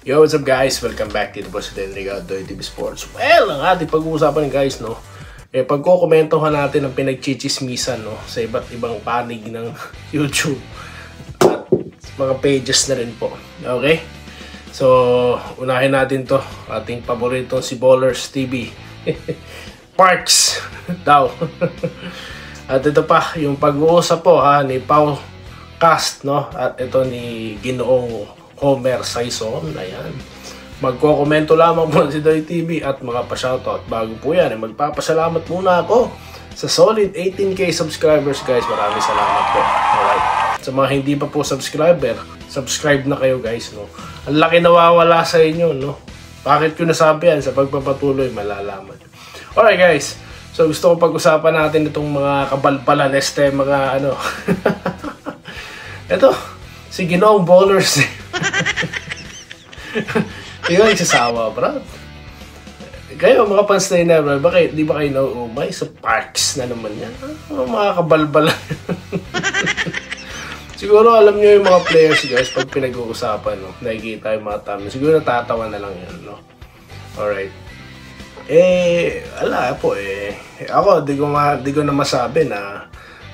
Yo, what's up guys? Welcome back dito po sa Denriga TV Sports. Well, ang ating pag-uusapan guys, no? Pagkokomentohan natin ang pinagchichismisan, no? Sa iba't ibang panig ng YouTube at mga pages na rin po. Okay? So, unahin natin to. Ating paborito si Ballers TV. Parks daw. At ito pa, yung pag-uusap po ni Pau Cast, no? At ito ni Ginoong Homer Saison. Ayan. Magko-komento lamang po si Doy TV at mga pa-shoutout. Bago po yan, magpapasalamat muna ako sa solid 18k subscribers guys. Maraming salamat po. Alright. Sa mga hindi pa po subscriber, subscribe na kayo guys, no? Ang laki nawawala sa inyo, no? Bakit ko nasabi yan? Sa pagpapatuloy, malalaman. Alright guys. So gusto ko pag-usapan natin itong mga kabalbalan, mga ano. Ito, si Ginoong Ballers. Hindi ko nagsasawa, bro. Kayo, mga fans na yun, bro, di ba kayo nauumay sa Parks na naman yan? Mga kabalbalan. Siguro alam nyo yung mga players, guys, pag pinag-uusapan, no? Nakikita yung mga thumbnails. Siguro natatawa na lang yan, no? Alright. Ala po, ako, di ko na masabi na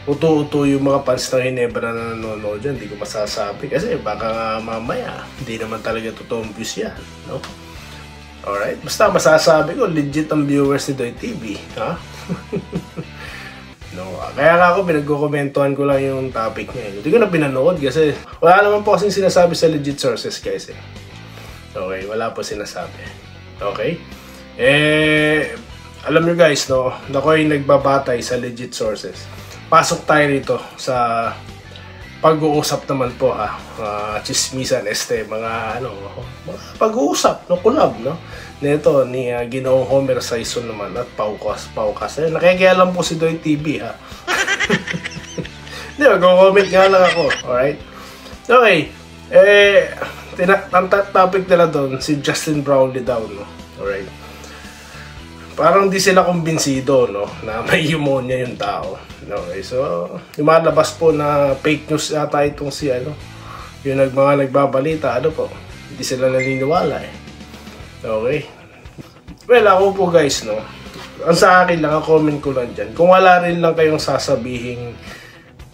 uto-uto yung mga fans ng Ginebra na nanonood dyan. Hindi ko masasabi kasi baka nga mamaya hindi naman talaga totoong views yan, no? Alright, basta masasabi ko legit ang viewers ni Doy TV, ha? No, kaya nga ako pinagko-komentuhan ko lang yung topic niya. Hindi ko na pinanood kasi wala naman po kasing sinasabi sa legit sources guys. Okay, wala po sinasabi. Okay? Alam nyo guys, no, ako ay nagbabatay sa legit sources. Pasok tayo rito sa pag-uusap naman po chismisan mga mga pag-uusap no, collab no nito ni Ginoong Homer Saison naman at Pau Cast. Nakikialam po si Doy TV ha. Di ba, comment nga lang ako. Alright? Okay. Topic nila doon si Justin Brownlee daw, no? Alright. Parang di sila kumbinsido, no, na may pneumonia yung tao. Okay, so lumalabas po na fake news yata itong si yung mga nagbabalita, po, hindi sila naniniwala Okay. Well, ako po guys, no, ang sa akin lang, ang comment ko lang dyan, kung wala rin lang kayong sasabihing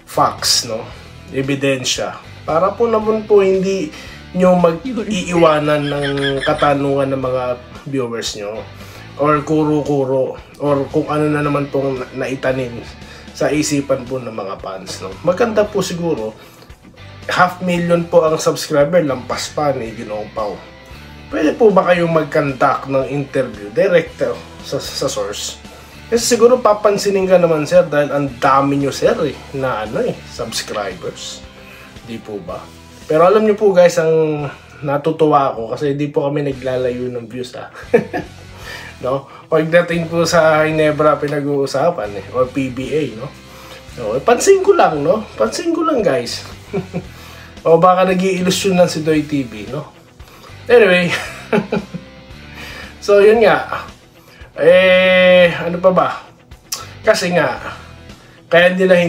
facts, no, ebidensya, para po naman po hindi nyo mag-iiwanan ng katanungan ng mga viewers nyo or kuro-kuro or kung ano na naman pong naitanim sa isipan po ng mga fans, no? Maganda po siguro 500,000 po ang subscriber, lampas pa ni Ginoong Pau. Pwede po ba kayong mag-conduct ng interview direct sa source? Kasi siguro papansinin ka naman sir dahil ang dami nyo sir na subscribers. Di po ba? Pero alam nyo po guys, ang natutuwa ako kasi di po kami naglalayo ng views no? Pagdating po sa Ginebra pinag-uusapan or PBA, no? No, pansin ko lang, no? Pansin ko lang, guys. O baka nag-i-illusion lang si Doy TV, no? Anyway. So, yun nga. Ano pa ba? Kasi nga kaya nila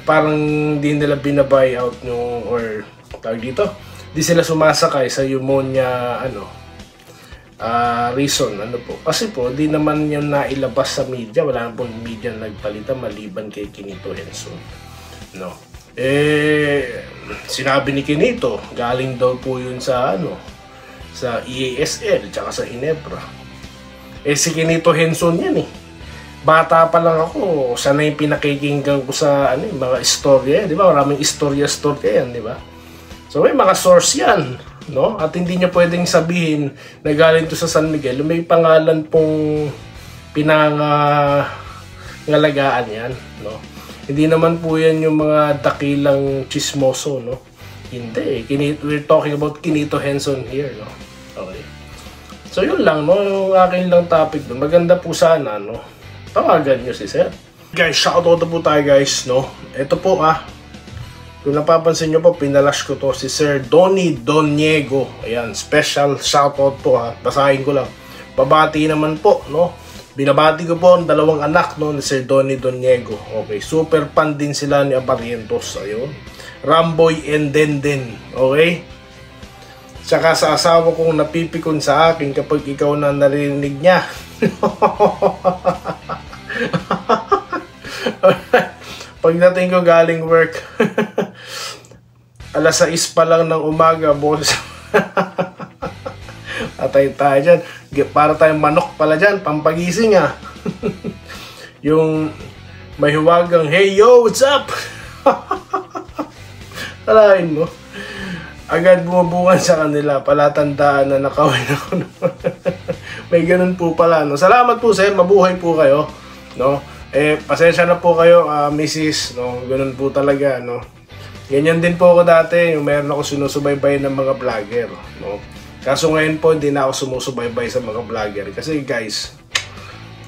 parang hindi nila binabuy out nung or tawag dito. Di sila sumasakay sa pneumonia reason po kasi po di naman yung nailabas sa media, wala na pong media nagpalitan maliban kay Kinito Henson, no? Sinabi ni Kinito galing daw po yun sa sa EASL tsaka sa Ginebra. Si Kinito Henson yan bata pa lang ako, sana yung pinakikinggan ko sa mga istorya, di ba? Maraming istorya yan, di ba? So may mga source yan, no? At hindi niya pwedeng sabihin na galing to sa San Miguel. May pangalan pong pinangalagaan yan, no? Hindi naman po yan yung mga dakilang chismoso, no? Hindi. We're talking about Kinito Henson here, no? Okay. So yun lang, no? Yung akin lang topic doon. Maganda po sana, no? Tawagan nyo si Sir. Guys, shoutout po tayo guys, no? Ito po kung napapansin nyo po, pinalash ko to si Sir Donnie Doniego. Ayan, special shoutout po basahin ko lang. Babati naman po, no? Binabati ko po ang dalawang anak, no, ni Sir Donnie Doniego. Okay, super fan din sila ni Abarientos. Ayun. Ramboy and Denden. Okay? Tsaka sa asawa kong napipikon sa akin kapag ikaw na narinig niya. Pagdating ko galing work, alas 6 pa lang ng umaga, boss. Atay tayo dyan. Para tayong manok pala dyan, pampagising Yung may huwagang, hey yo, what's up? Alain mo. Agad bumubungan sa kanila, palatandaan na nakawin ako. May ganun po pala, no? Salamat po, sir, mabuhay po kayo, no? Pasensya na po kayo, Mrs., no? Ganun po talaga, no? Ganyan din po ako dati, yung meron ako sinusubaybay ng mga vlogger, no? Kaso ngayon po, hindi na ako sumusubaybay sa mga vlogger. Kasi guys,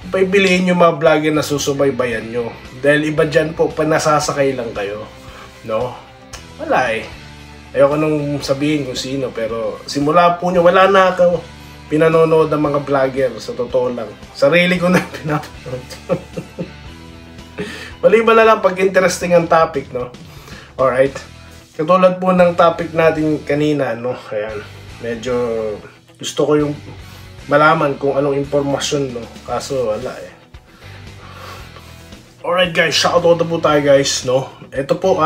paibilihin yung mga vlogger na susubaybayan nyo. Dahil iba dyan po, panasasakay lang kayo, no? Wala Ayoko nung sabihin kung sino, pero simula po nyo, wala na ako pinanonood ng mga vlogger, sa totoo lang. Sarili ko na pinapanood. Maliban na lang pag interesting ang topic, no? Alright. Katulad po ng topic natin kanina, no? Ayan. Medyo gusto ko yung malaman kung anong impormasyon, no? Kaso wala Alright guys, shoutout na po tayo guys, no? Ito po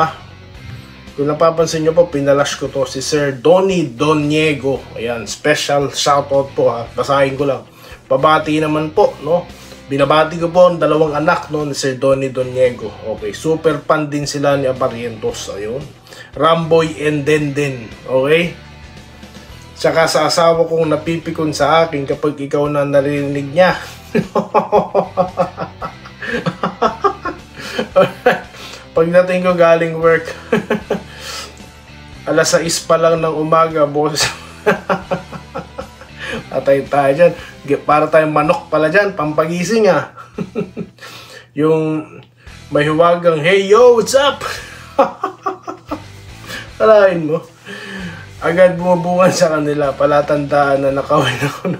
kung napapansin nyo po, pinalash ko to si Sir Donnie Doniego. Ayan, special shoutout po basahin ko lang. Pabati naman po, no? Binabati ko po ang dalawang anak, no, ni Sir Donnie Doniego. Okay, super fan din sila ni Abarientos. Ayun. Ramboy and Denden. Okay? Tsaka sa asawa kong napipikon sa akin kapag ikaw na narinig niya. Pagdating ko galing work, alas 6 pa lang ng umaga, boss. Atay tayo dyan. Para tayong manok pala dyan, pampagising Yung may huwagang, hey yo, what's up? Alain mo. Agad bumubungan sa kanila, palatandaan na nakawin ako.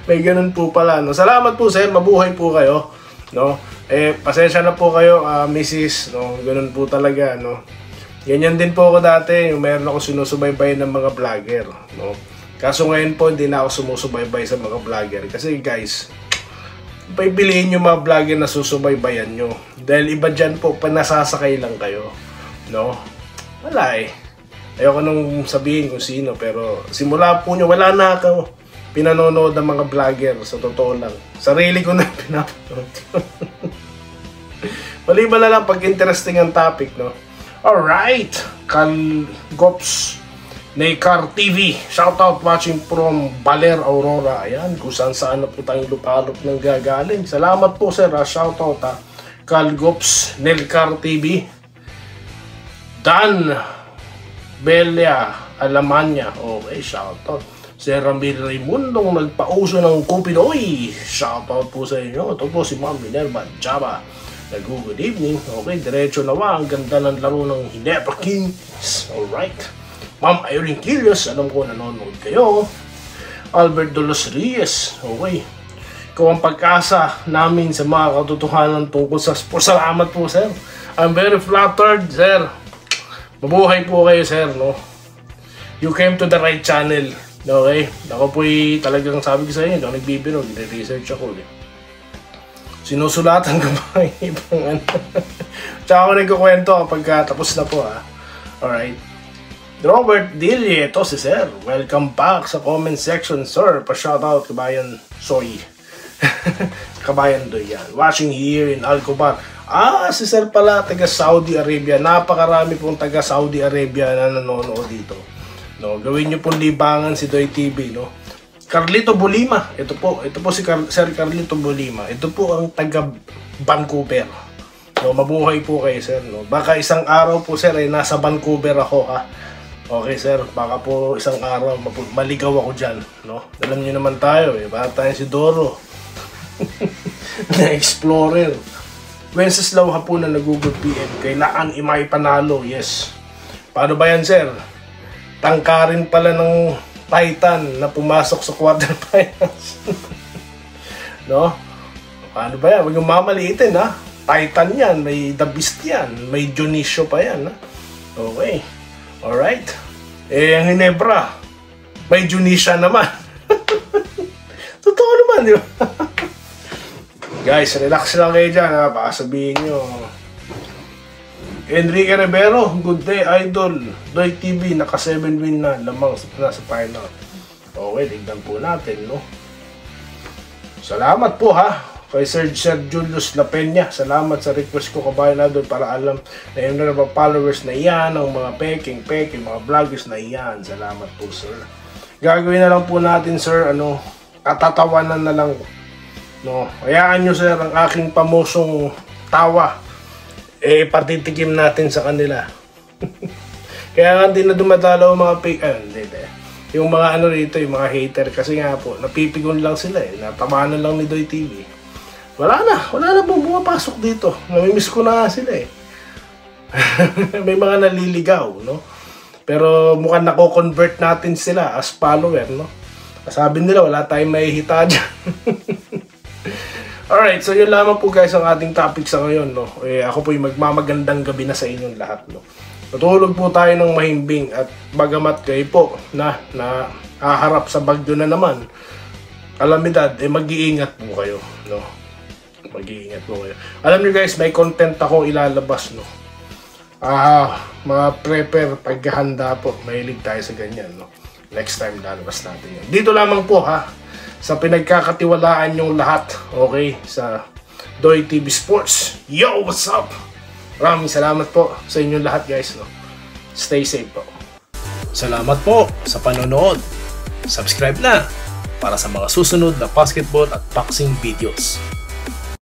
May ganun po pala, no? Salamat po, sir, mabuhay po kayo, no? Pasensya na po kayo, Mrs., no? Ganun po talaga, no? Ganyan din po ako dati, yung meron ako sinusubaybay ng mga vlogger, no? Kaso ngayon po, hindi na ako sumusubaybay sa mga vlogger. Kasi guys, paibilihin yung mga vlogger na susubaybayan nyo. Dahil iba dyan po, panasasakay lang kayo, no? Wala Ayoko nung sabihin kung sino, pero simula po nyo, wala na ako pinanonood ng mga vlogger, sa totoo lang. Sarili ko na pinapanood. Maliban na lang pag interesting ang topic, no? Alright, Gops Necar TV, shoutout watching from Baler, Aurora. Ayan, kung saan na po tayong lupalop ng gagaling. Salamat po, sir, shoutout Gops Necar TV. Dan Belia Alamanya, okay, shoutout. Sir Ramil Raymondong nagpauso ng Kupinoy, shoutout po sa inyo. Ito po si Ma'am Minerva Java. Good evening. Okay, diretso nawa. Ang ganda ng laro ng Ginebra Kings. Alright. Ma'am Irene Quilios, alam ko nanonood kayo. Albert Dolos Reyes. Okay. Ikaw ang pag-asa namin sa mga katotohanan tungkol sa sports. Salamat po, sir. I'm very flattered, sir. Mabuhay po kayo, sir, no? You came to the right channel. Okay? Ako po'y talagang sabi ko sa inyo, ako nagbibiro, nire-research ako. Sinusulatan ko pa yung ibang ano. Tsaka ako nagkukwento kapag tapos na po, Alright. Robert Dilly, ito si sir. Welcome back sa comment section, sir. Pa-shoutout, Kabayan Soy. Kabayan Doyan. Watching here in Alcobar. Si sir pala, taga Saudi Arabia. Napakarami pong taga Saudi Arabia na nanonood dito. No, gawin niyo pong libangan si Doy TV, no? Carlito Bolima. Ito po si Sir Carlito Bolima. Ito po ang taga Vancouver. No, mabuhay po kayo, sir, no? Baka isang araw po, sir, ay nasa Vancouver ako, Okay, sir, baka po isang araw maligaw ako dyan, no? Alam niyo naman tayo, baka tayo si Doro. Na Explorer. Wenceslao Hapunan na Google PM. Kailangan imaipanalo, yes. Paano ba yan, sir? Tangkarin pala ng Titan na pumasok sa quarterfinals. No? Paano ba yan? Huwag yung mamaliitin, Titan yan, may The Beast yan, may Dionisio pa yan, Okay. Alright. Ang Ginebra, may Junisha naman. Totoo naman, di ba? Guys, relax lang kayo dyan, ha? Baka sabihin nyo. Enrique Rivero, good day, idol. Doy TV, naka 7 win na. Lamang na sa final. Okay, tignan po natin, no? Salamat po, ha? Kay Sir Julius La Peña. Salamat sa request ko, kabayan na doon, para alam na yung mga followers na iyan, ang mga peking, mga vloggers na iyan. Salamat po, sir. Gagawin na lang po natin, sir, ano, katatawanan na lang, no? Hayaan nyo, sir, ang aking pamosong tawa. Patitikim natin sa kanila. Kaya nga hindi na dumadalaw mga hindi. Yung mga ano rito, yung mga hater, kasi nga po, napipigon lang sila natabanan lang ni Doy TV. Wala na po bumapasok dito. Namimiss ko na sila May mga naliligaw, no? Pero mukhang nako-convert natin sila as follower, no? Sabi nila, wala tayong mahihita dyan. Alright, so yun lamang po guys ang ating topic sa ngayon, no? Ako po yung magmamagandang gabi na sa inyong lahat, no? Patulog po tayo ng mahimbing at bagamat kayo po na haharap sa bagyo na naman, kalamidad, mag-iingat po kayo, no? Mag-iingat po kayo. Alam niyo guys, may content ako ilalabas, no? Mga prepare, paghahanda po, mahilig tayo sa ganyan, no? Next time lalabas natin yan. Dito lamang po, ha? Sa pinagkakatiwalaan yung lahat, okay? Sa Doy TV Sports. Yo, what's up? Maraming salamat po sa inyong lahat guys, no? Stay safe po. Salamat po sa panonood. Subscribe na para sa mga susunod na basketball at boxing videos.